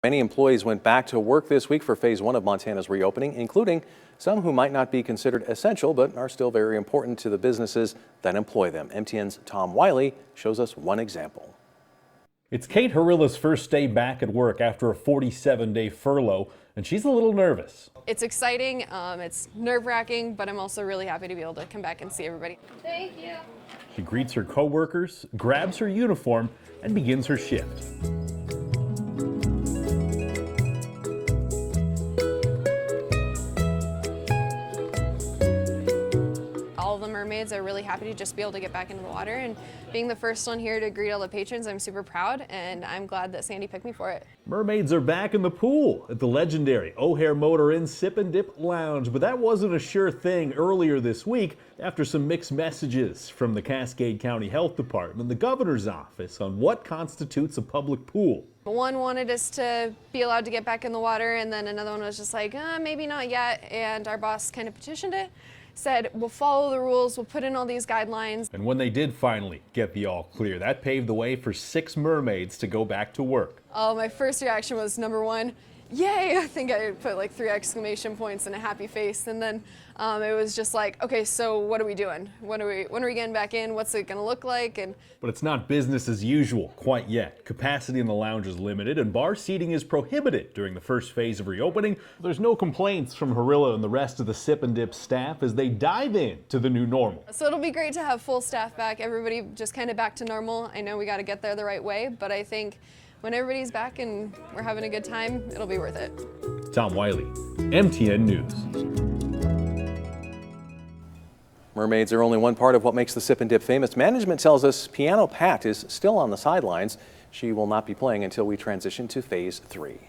Many employees went back to work this week for phase 1 of Montana's reopening, including some who might not be considered essential but are still very important to the businesses that employ them. MTN's Tom Wiley shows us one example. It's Kate Harilla's first day back at work after a 47-day furlough, and she's a little nervous. It's exciting, it's nerve-wracking, but I'm also really happy to be able to come back and see everybody. Thank you. She greets her coworkers, grabs her uniform, and begins her shift. All of the mermaids are really happy to just be able to get back into the water, and being the first one here to greet all the patrons, I'm super proud, and I'm glad that Sandy picked me for it. Mermaids are back in the pool at the legendary O'Hare Motor Inn Sip and Dip Lounge, but that wasn't a sure thing earlier this week after some mixed messages from the Cascade County Health Department and the governor's office on what constitutes a public pool. One wanted us to be allowed to get back in the water, and then another one was just like, maybe not yet, and our boss kind of petitioned it. Said, we'll follow the rules, we'll put in all these guidelines. And when they did finally get the all clear, that paved the way for 6 mermaids to go back to work. Oh, my first reaction was number 1, yay! I think I put like 3 exclamation points and a happy face, and then it was just like, okay, so what are we doing? When are we getting back in? What's it gonna look like? But it's not business as usual quite yet. Capacity in the lounge is limited and bar seating is prohibited during the first phase of reopening. There's no complaints from Harilla and the rest of the Sip and Dip staff as they dive in to the new normal. So it'll be great to have full staff back, everybody just kind of back to normal. I know we gotta get there the right way, but I think when everybody's back and we're having a good time, it'll be worth it. Tom Wiley, MTN News. Mermaids are only one part of what makes the Sip and Dip famous. Management tells us Piano Pat is still on the sidelines. She will not be playing until we transition to phase 3.